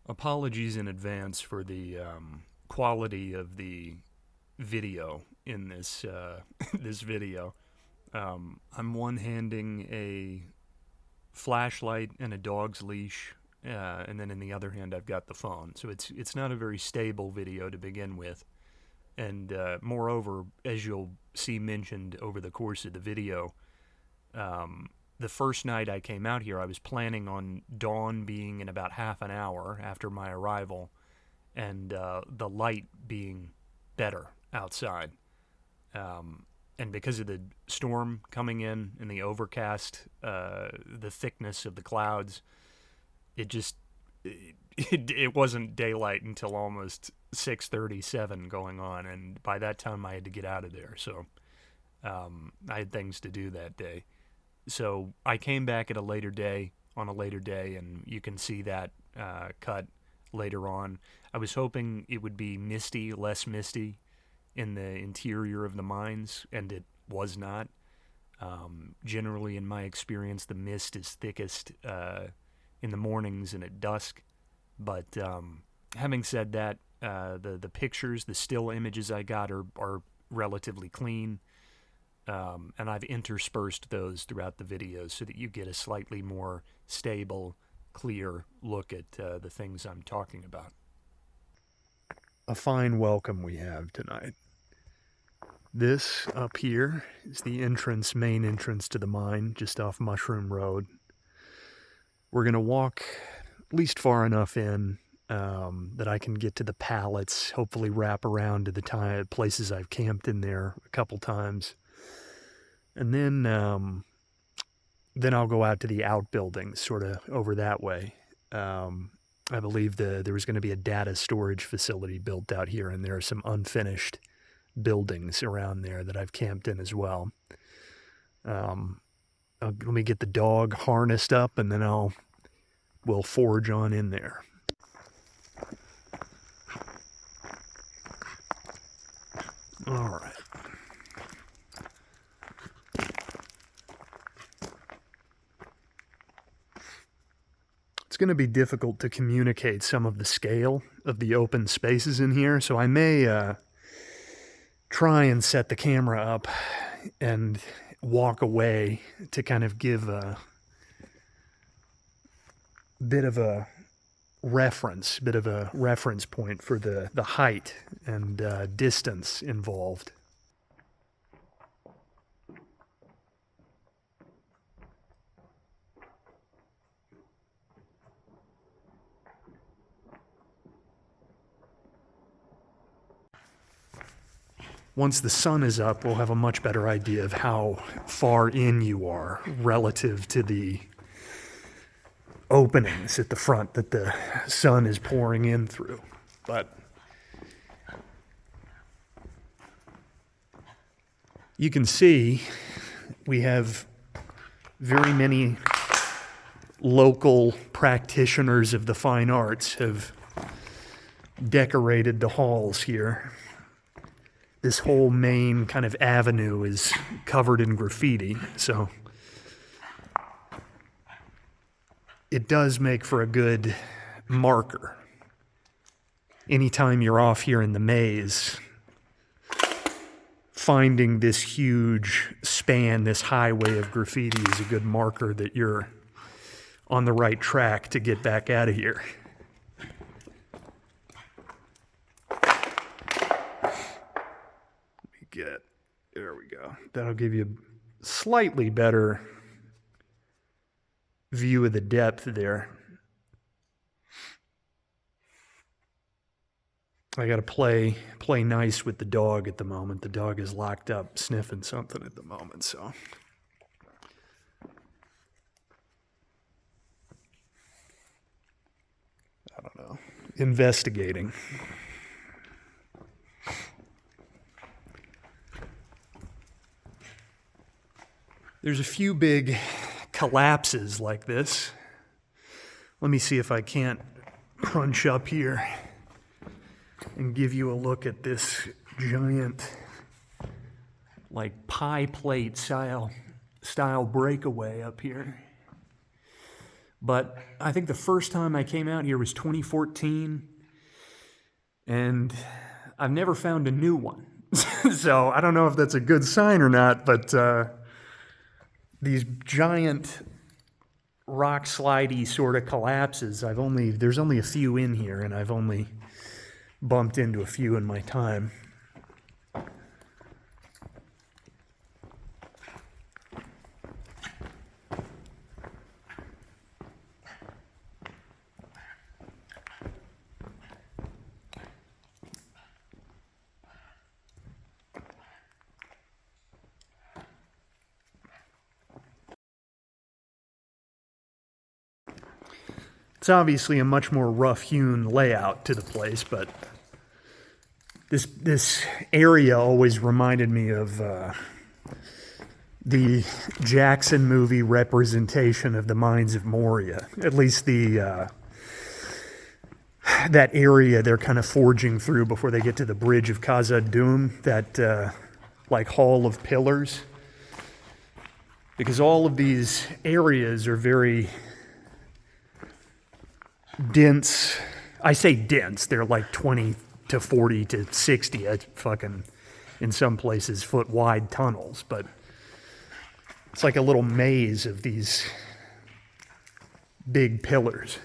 Apologies in advance for the quality of the video in this this video. I'm one-handing a flashlight and a dog's leash, and then in the other hand I've got the phone. So it's not a very stable video to begin with, and moreover, as you'll see mentioned over the course of the video, the first night I came out here, I was planning on dawn being in about half an hour after my arrival, and the light being better outside. And because of the storm coming in and the overcast, the thickness of the clouds, it wasn't daylight until almost 6:37 going on, and by that time I had to get out of there. So I had things to do that day. So I came back at a later day, and you can see that cut later on. I was hoping it would be misty, less misty in the interior of the mines, and it was not. Generally, in my experience, the mist is thickest in the mornings and at dusk. But having said that, the pictures, the still images I got are relatively clean. And I've interspersed those throughout the videos so that you get a slightly more stable, clear look at the things I'm talking about. A fine welcome we have tonight. This up here is the main entrance to the mine, just off Mushroom Road. We're going to walk at least far enough in that I can get to the pallets, hopefully wrap around to the places I've camped in there a couple times. And then I'll go out to the outbuildings, sort of over that way. I believe there was going to be a data storage facility built out here, and there are some unfinished buildings around there that I've camped in as well. Let me get the dog harnessed up, and then we'll forge on in there. All right. It's going to be difficult to communicate some of the scale of the open spaces in here, so I may try and set the camera up and walk away to kind of give a bit of a reference point for the height and distance involved. Once the sun is up, we'll have a much better idea of how far in you are relative to the openings at the front that the sun is pouring in through. But you can see we have very many local practitioners of the fine arts have decorated the halls here. This whole main kind of avenue is covered in graffiti, so it does make for a good marker. Anytime you're off here in the maze, finding this huge span, this highway of graffiti is a good marker that you're on the right track to get back out of here. There we go. That'll give you a slightly better view of the depth there. I got to play nice with the dog at the moment. The dog is locked up sniffing something at the moment, so. I don't know. Investigating. There's a few big collapses like this. Let me see if I can't crunch up here and give you a look at this giant, like pie plate style breakaway up here. But I think the first time I came out here was 2014, and I've never found a new one. So I don't know if that's a good sign or not, but these giant rock slidey sort of collapses, there's only a few in here, and I've only bumped into a few in my time. It's obviously a much more rough-hewn layout to the place, but this area always reminded me of the Jackson movie representation of the mines of Moria. At least that area they're kind of forging through before they get to the bridge of Khazad-dûm, that like hall of pillars. Because all of these areas are very dense. I say dense, they're like 20 to 40 to 60 fucking, in some places, foot wide tunnels, but it's like a little maze of these big pillars.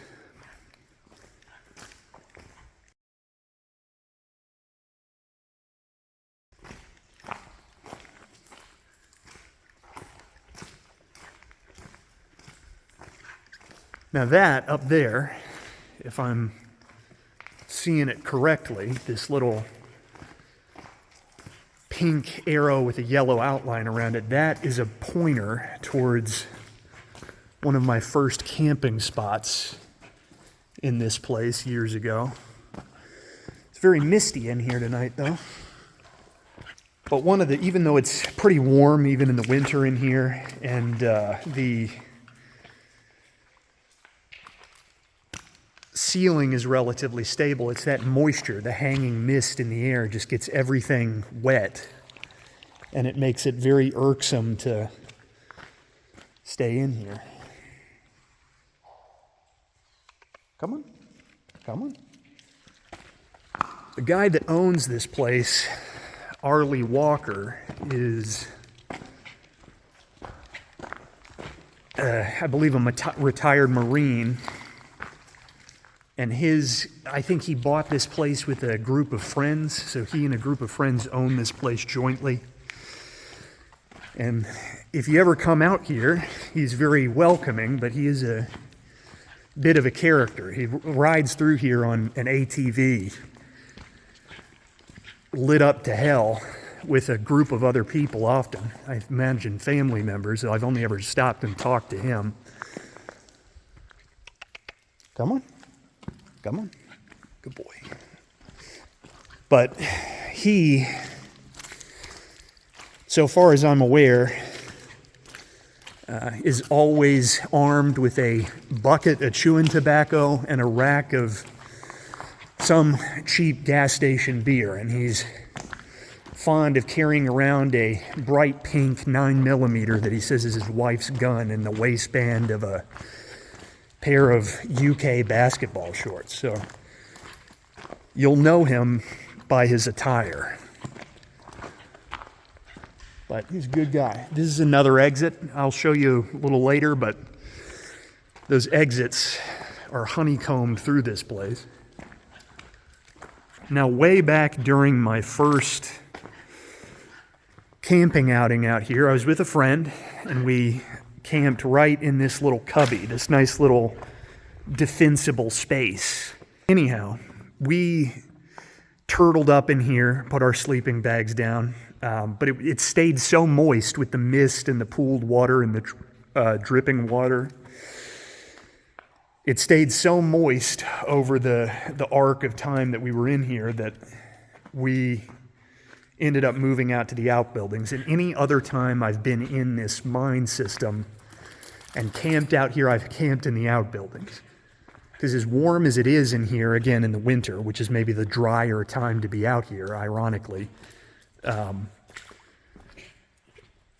Now that up there, if I'm seeing it correctly, this little pink arrow with a yellow outline around it, that is a pointer towards one of my first camping spots in this place years ago. It's very misty in here tonight though. But even though it's pretty warm even in the winter in here, and the ceiling is relatively stable, it's that moisture, the hanging mist in the air just gets everything wet, and it makes it very irksome to stay in here. Come on, come on. The guy that owns this place, Arlie Walker, is I believe a retired Marine. And I think he bought this place with a group of friends, so he and a group of friends own this place jointly. And if you ever come out here, he's very welcoming, but he is a bit of a character. He rides through here on an ATV, lit up to hell, with a group of other people often. I imagine family members, so I've only ever stopped and talked to him. Come on. Come on. Good boy. But he, so far as I'm aware, is always armed with a bucket of chewing tobacco and a rack of some cheap gas station beer. And he's fond of carrying around a bright pink 9mm that he says is his wife's gun in the waistband of a pair of UK basketball shorts. So you'll know him by his attire. But he's a good guy. This is another exit. I'll show you a little later, but those exits are honeycombed through this place. Now, way back during my first camping outing out here, I was with a friend, and we camped right in this little cubby, this nice little defensible space. Anyhow, we turtled up in here, put our sleeping bags down, but it stayed so moist with the mist and the pooled water and the dripping water. It stayed so moist over the arc of time that we were in here that we ended up moving out to the outbuildings. And any other time I've been in this mine system and camped out here, I've camped in the outbuildings. Because as warm as it is in here, again in the winter, which is maybe the drier time to be out here, ironically,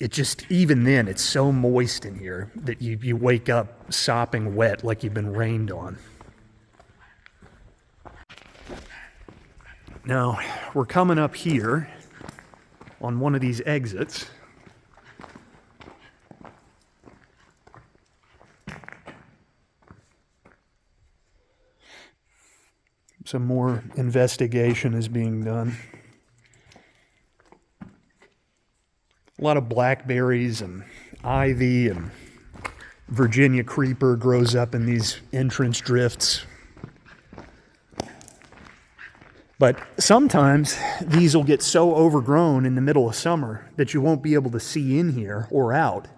it just, even then, it's so moist in here that you wake up sopping wet like you've been rained on. Now, we're coming up here on one of these exits. Some more investigation is being done. A lot of blackberries and ivy and Virginia creeper grows up in these entrance drifts. But sometimes these will get so overgrown in the middle of summer that you won't be able to see in here or out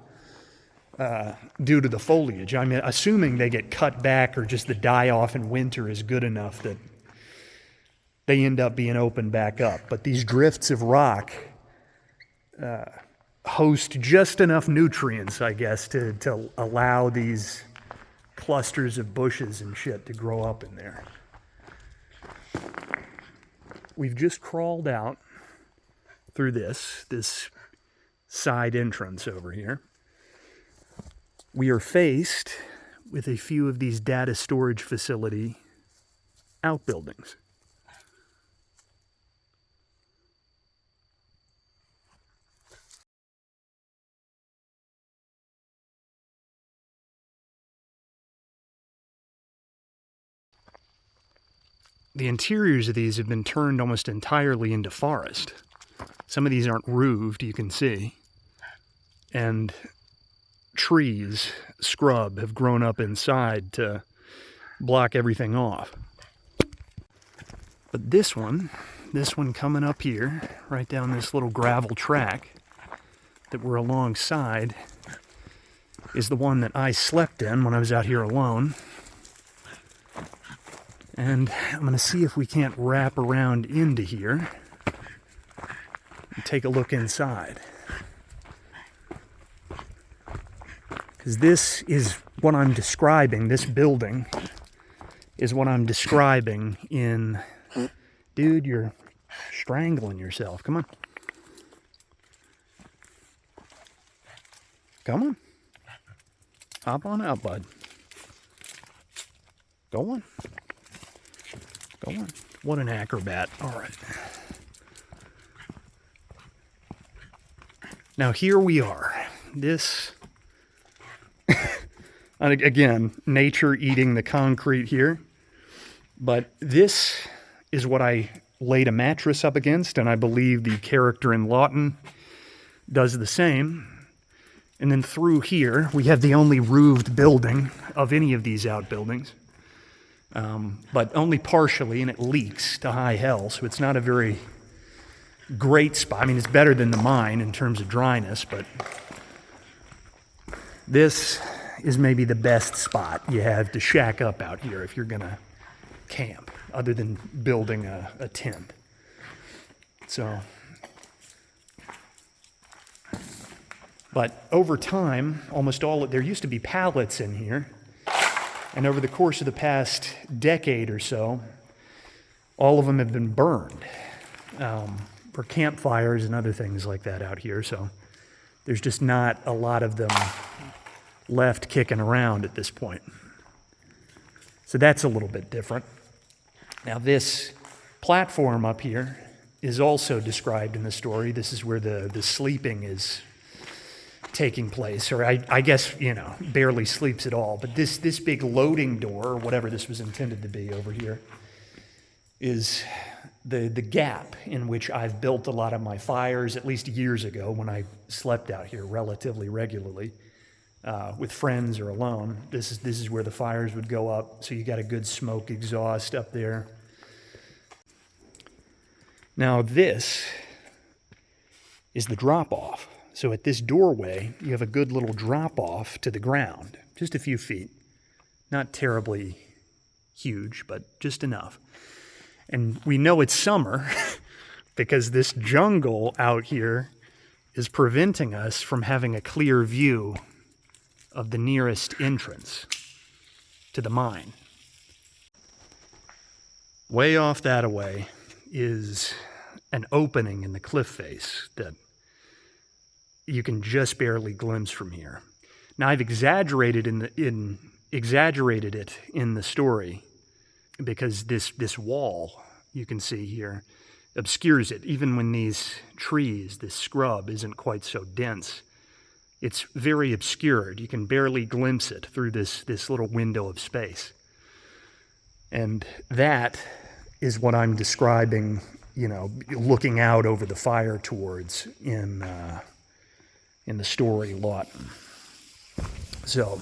due to the foliage. I mean, assuming they get cut back or just the die-off in winter is good enough that they end up being opened back up. But these drifts of rock host just enough nutrients, I guess, to allow these clusters of bushes and shit to grow up in there. We've just crawled out through this side entrance over here. We are faced with a few of these data storage facility outbuildings. The interiors of these have been turned almost entirely into forest. Some of these aren't roofed, you can see. And trees, scrub, have grown up inside to block everything off. But this one coming up here, right down this little gravel track that we're alongside, is the one that I slept in when I was out here alone. And I'm going to see if we can't wrap around into here and take a look inside. Because this is what I'm describing, this building is what I'm describing in... Dude, you're strangling yourself. Come on. Come on. Hop on out, bud. Go on. Go on. What an acrobat. All right. Now here we are. This, again, nature eating the concrete here. But this is what I laid a mattress up against, and I believe the character in Lawton does the same. And then through here, we have the only roofed building of any of these outbuildings. But only partially, and it leaks to high hell, so it's not a very great spot. I mean, it's better than the mine in terms of dryness, but this is maybe the best spot you have to shack up out here if you're gonna camp, other than building a tent. So, but over time, there used to be pallets in here. And over the course of the past decade or so, all of them have been burned for campfires and other things like that out here. So there's just not a lot of them left kicking around at this point. So that's a little bit different. Now this platform up here is also described in the story. This is where the sleeping is taking place, or I guess, barely sleeps at all. But this big loading door, or whatever this was intended to be over here, is the gap in which I've built a lot of my fires, at least years ago when I slept out here relatively regularly with friends or alone. This is where the fires would go up, so you got a good smoke exhaust up there. Now this is the drop-off. So at this doorway, you have a good little drop-off to the ground, just a few feet. Not terribly huge, but just enough. And we know it's summer because this jungle out here is preventing us from having a clear view of the nearest entrance to the mine. Way off that-a-way is an opening in the cliff face that you can just barely glimpse from here. Now I've exaggerated exaggerated it in the story because this wall you can see here obscures it. Even when these trees, this scrub, isn't quite so dense, it's very obscured. You can barely glimpse it through this little window of space. And that is what I'm describing, you know, looking out over the fire towards in the story Lawton. So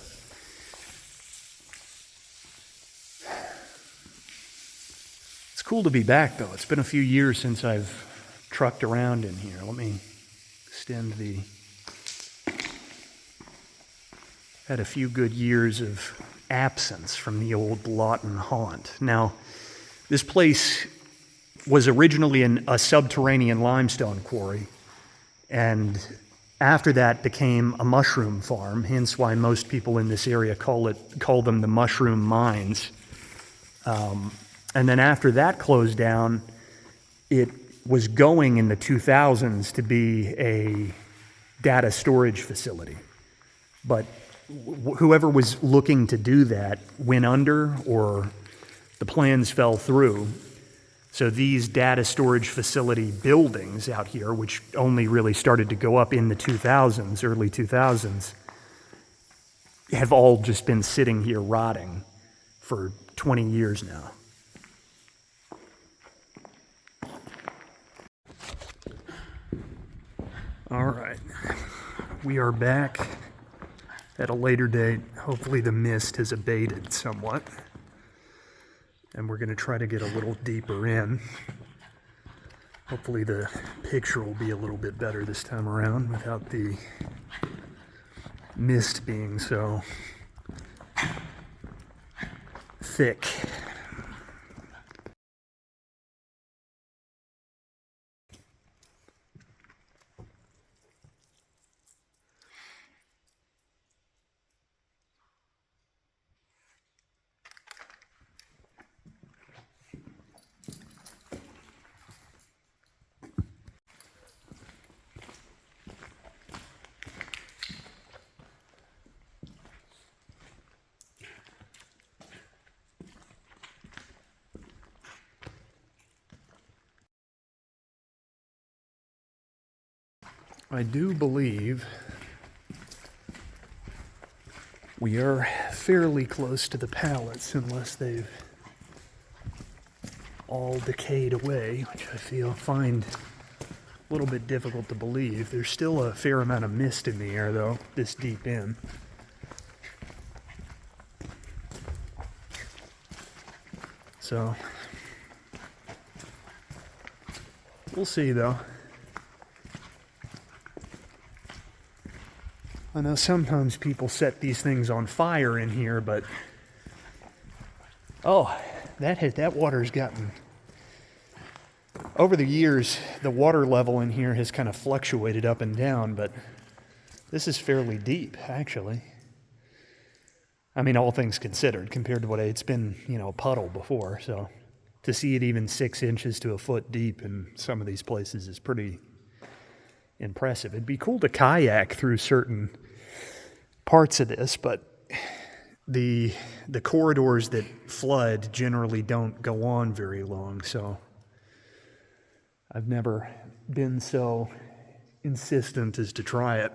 it's cool to be back, though. It's been a few years since I've trucked around in here. Let me extend the... Had a few good years of absence from the old Lawton haunt. Now, this place was originally a subterranean limestone quarry, and after that became a mushroom farm, hence why most people in this area call them the Mushroom Mines. And then after that closed down, it was going in the 2000s to be a data storage facility. But whoever was looking to do that went under, or the plans fell through. So these data storage facility buildings out here, which only really started to go up in the 2000s, early 2000s, have all just been sitting here rotting for 20 years now. All right, we are back at a later date. Hopefully the mist has abated somewhat, and we're going to try to get a little deeper in. Hopefully the picture will be a little bit better this time around without the mist being so thick. I do believe we are fairly close to the pallets, unless they've all decayed away, which I find a little bit difficult to believe. There's still a fair amount of mist in the air, though, this deep in. So we'll see, though. I know sometimes people set these things on fire in here, but that water's gotten... Over the years, the water level in here has kind of fluctuated up and down, but this is fairly deep, actually. I mean, all things considered, compared to what it's been, a puddle before. So to see it even 6 inches to a foot deep in some of these places is pretty impressive. It'd be cool to kayak through certain parts of this, but the corridors that flood generally don't go on very long, so I've never been so insistent as to try it.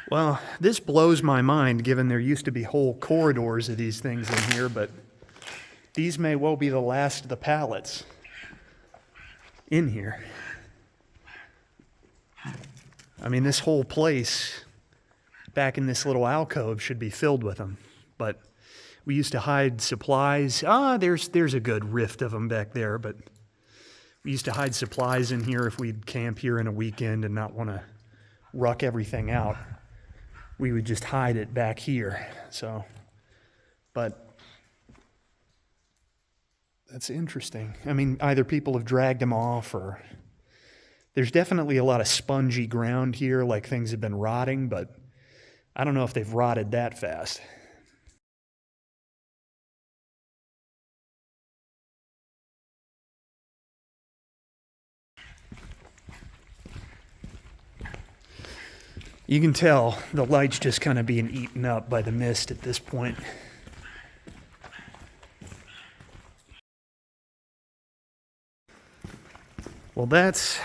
Well, this blows my mind, given there used to be whole corridors of these things in here, but these may well be the last of the pallets in here. I mean, this whole place back in this little alcove should be filled with them, but we used to hide supplies. There's a good rift of them back there, but we used to hide supplies in here if we'd camp here in a weekend and not want to ruck everything out. We would just hide it back here. So, but That's interesting. I mean, either people have dragged them off, or there's definitely a lot of spongy ground here, like things have been rotting, but I don't know if they've rotted that fast. You can tell the light's just kind of being eaten up by the mist at this point. Well, it's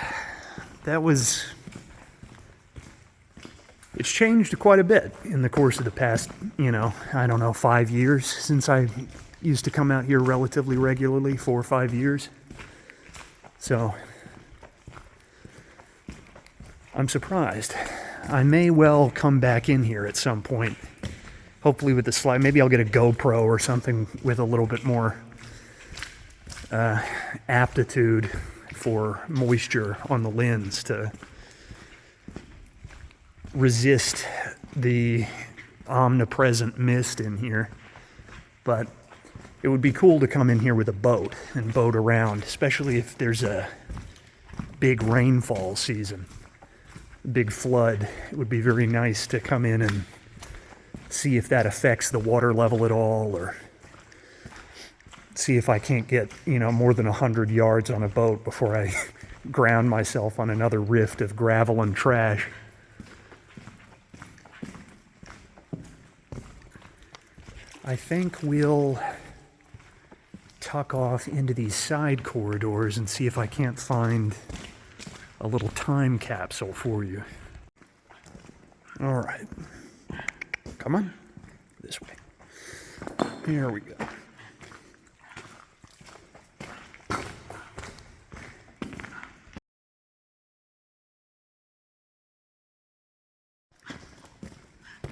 changed quite a bit in the course of the past, I don't know, 5 years since I used to come out here relatively regularly, 4 or 5 years. So I'm surprised. I may well come back in here at some point, hopefully with the slide. Maybe I'll get a GoPro or something with a little bit more aptitude for moisture on the lens to resist the omnipresent mist in here. But it would be cool to come in here with a boat and boat around, especially if there's a big rainfall season, big flood. It would be very nice to come in and see if that affects the water level at all, or see if I can't get, more than 100 yards on a boat before I ground myself on another rift of gravel and trash. I think we'll tuck off into these side corridors and see if I can't find a little time capsule for you. All right. Come on. This way. Here we go.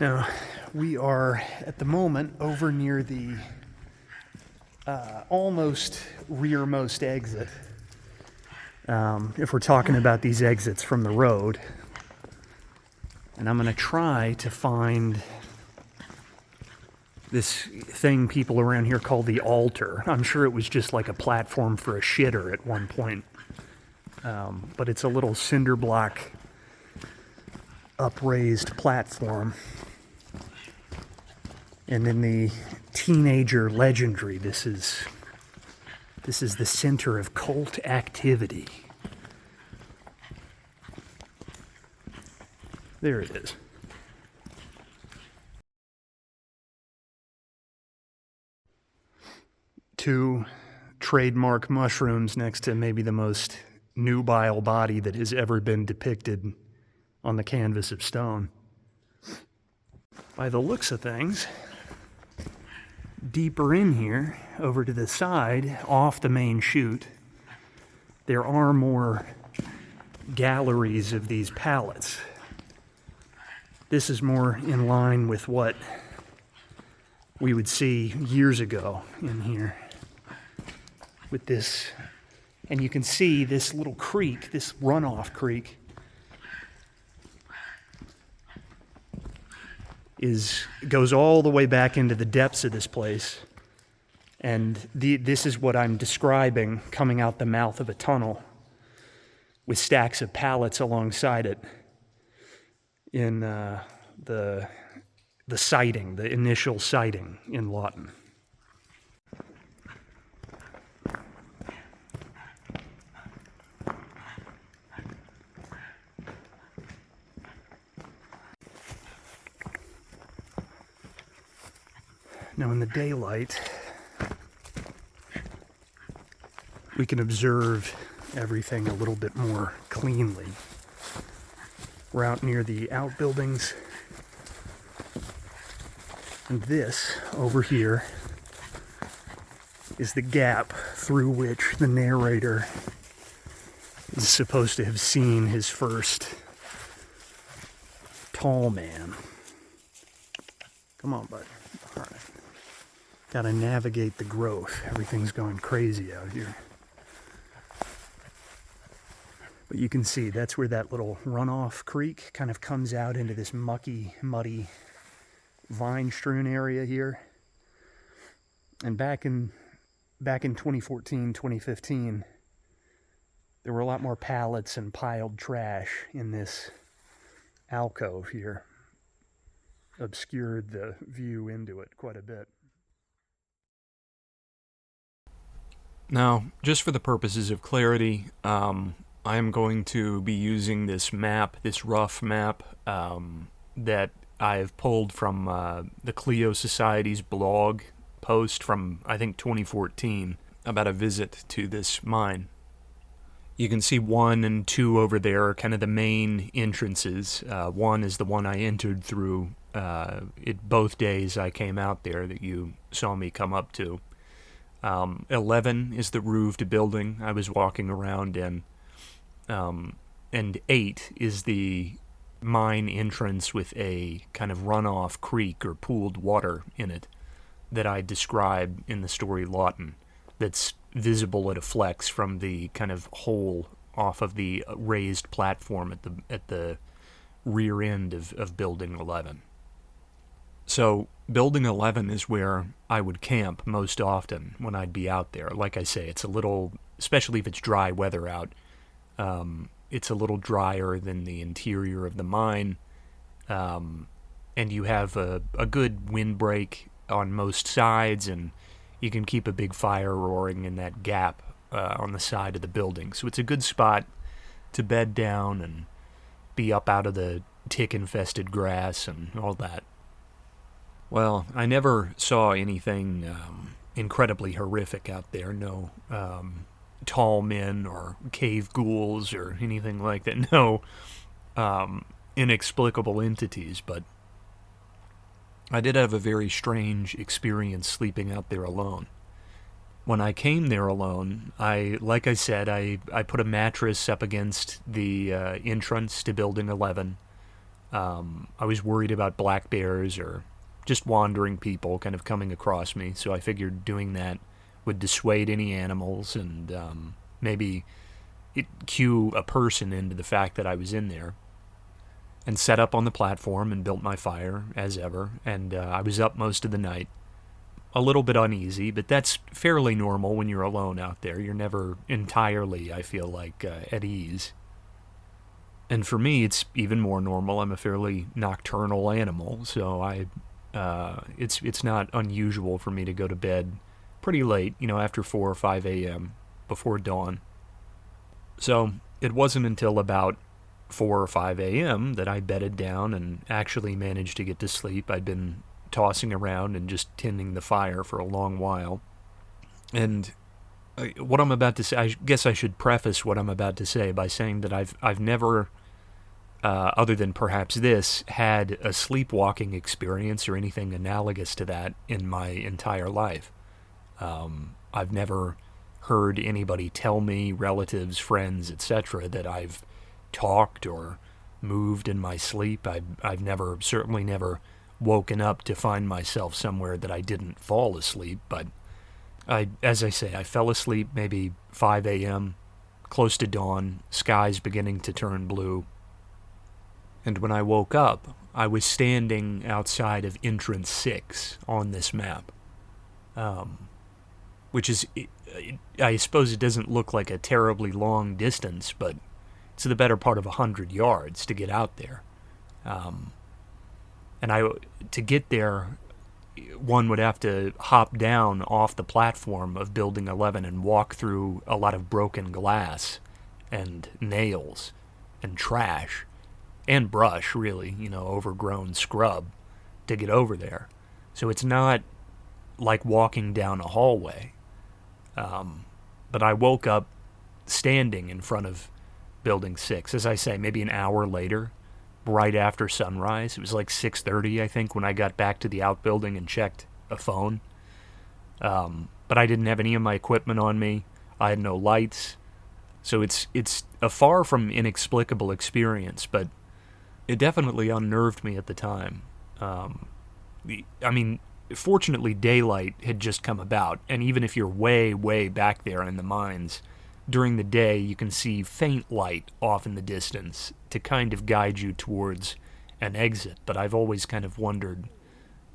Now, we are at the moment over near the almost rearmost exit. If we're talking about these exits from the road. And I'm going to try to find this thing people around here call the altar. I'm sure it was just like a platform for a shitter at one point. But it's a little cinder block upraised platform. And in the teenager legendary, this is the center of cult activity. There it is. Two trademark mushrooms next to maybe the most nubile body that has ever been depicted on the canvas of stone. By the looks of things, deeper in here, over to the side, off the main chute, there are more galleries of these pallets. This is more in line with what we would see years ago in here with this. And you can see this little creek, this runoff creek, goes all the way back into the depths of this place. And this is what I'm describing coming out the mouth of a tunnel with stacks of pallets alongside it in the sighting, the initial sighting in Lawton. Now in the daylight, we can observe everything a little bit more cleanly. We're out near the outbuildings. And this, over here, is the gap through which the narrator is supposed to have seen his first tall man. Come on, bud. All right. Gotta navigate the growth. Everything's going crazy out here. But you can see that's where that little runoff creek kind of comes out into this mucky, muddy, vine-strewn area here. And back in back in 2014, 2015, there were a lot more pallets and piled trash in this alcove here. Obscured the view into it quite a bit. Now, just for the purposes of clarity, I am going to be using this map, this rough map, that I've pulled from the Clio Society's blog post from, I think, 2014 about a visit to this mine. You can see 1 and 2 over there are kind of the main entrances. 1 is the one I entered through both days I came out there that you saw me come up to. 11 is the roofed building I was walking around in. And 8 is the mine entrance with a kind of runoff creek or pooled water in it that I described in the story Lawton, that's visible at a flex from the kind of hole off of the raised platform at the rear end of Building 11. So Building 11 is where I would camp most often when I'd be out there. Like I say, it's a little, especially if it's dry weather out, it's a little drier than the interior of the mine, and you have a good windbreak on most sides, and you can keep a big fire roaring in that gap on the side of the building. So it's a good spot to bed down and be up out of the tick-infested grass and all that. Well, I never saw anything incredibly horrific out there. No tall men or cave ghouls or anything like that. No inexplicable entities, but I did have a very strange experience sleeping out there alone. When I came there alone, like I said, I put a mattress up against the entrance to Building 11. I was worried about black bears or just wandering people kind of coming across me, so I figured doing that would dissuade any animals and maybe cue a person into the fact that I was in there. And set up on the platform and built my fire, as ever, and I was up most of the night. A little bit uneasy, but that's fairly normal when you're alone out there. You're never entirely, I feel like, at ease. And for me, it's even more normal. I'm a fairly nocturnal animal, so it's not unusual for me to go to bed pretty late, after 4 or 5 a.m., before dawn. So it wasn't until about 4 or 5 a.m. that I bedded down and actually managed to get to sleep. I'd been tossing around and just tending the fire for a long while. And what I'm about to say, I guess I should preface what I'm about to say by saying that I've never, other than perhaps this, had a sleepwalking experience or anything analogous to that in my entire life. I've never heard anybody tell me, relatives, friends, etc., that I've talked or moved in my sleep. I've certainly never woken up to find myself somewhere that I didn't fall asleep, but as I say, I fell asleep maybe 5 a.m., close to dawn, skies beginning to turn blue. And when I woke up, I was standing outside of entrance 6 on this map, which is, I suppose it doesn't look like a terribly long distance, but it's the better part of 100 yards to get out there. And to get there, one would have to hop down off the platform of Building 11 and walk through a lot of broken glass and nails and trash and brush, really, overgrown scrub to get over there. So it's not like walking down a hallway. But I woke up standing in front of Building 6, as I say, maybe an hour later, right after sunrise. It was like 6:30, I think, when I got back to the outbuilding and checked a phone. But I didn't have any of my equipment on me. I had no lights. So it's a far from inexplicable experience, but it definitely unnerved me at the time. Fortunately, daylight had just come about, and even if you're way, way back there in the mines, during the day you can see faint light off in the distance to kind of guide you towards an exit, but I've always kind of wondered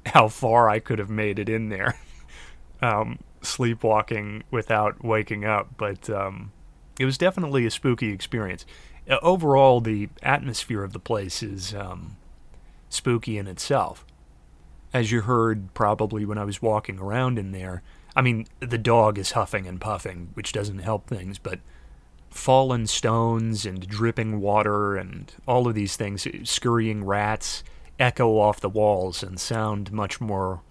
how far I could have made it in there. sleepwalking without waking up, but it was definitely a spooky experience. Overall, the atmosphere of the place is spooky in itself. As you heard probably when I was walking around in there, I mean, the dog is huffing and puffing, which doesn't help things, but fallen stones and dripping water and all of these things, scurrying rats, echo off the walls and sound much more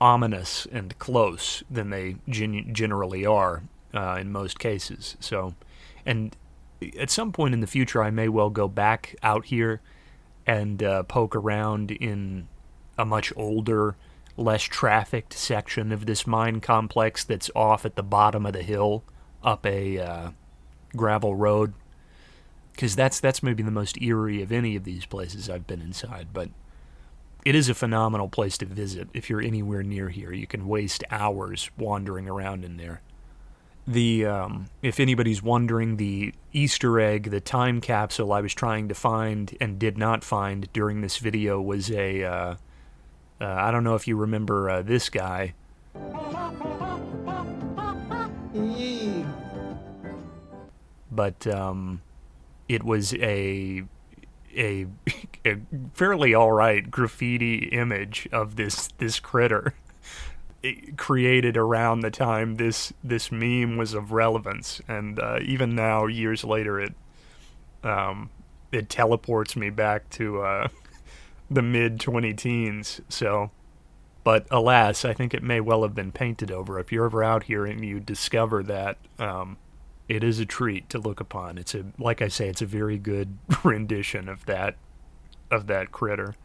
ominous and close than they generally are in most cases. So, and at some point in the future, I may well go back out here and poke around in a much older, less trafficked section of this mine complex that's off at the bottom of the hill up a gravel road, because that's maybe the most eerie of any of these places I've been inside. But it is a phenomenal place to visit if you're anywhere near here. You can waste hours wandering around in there. The if anybody's wondering, the Easter egg, the time capsule I was trying to find and did not find during this video was a I don't know if you remember this guy. But it was a fairly alright graffiti image of this critter created around the time this meme was of relevance, and even now, years later, it teleports me back to the mid 20-teens. So, but alas, I think it may well have been painted over. If you're ever out here and you discover that, it is a treat to look upon. It's like I say, it's a very good rendition of that critter.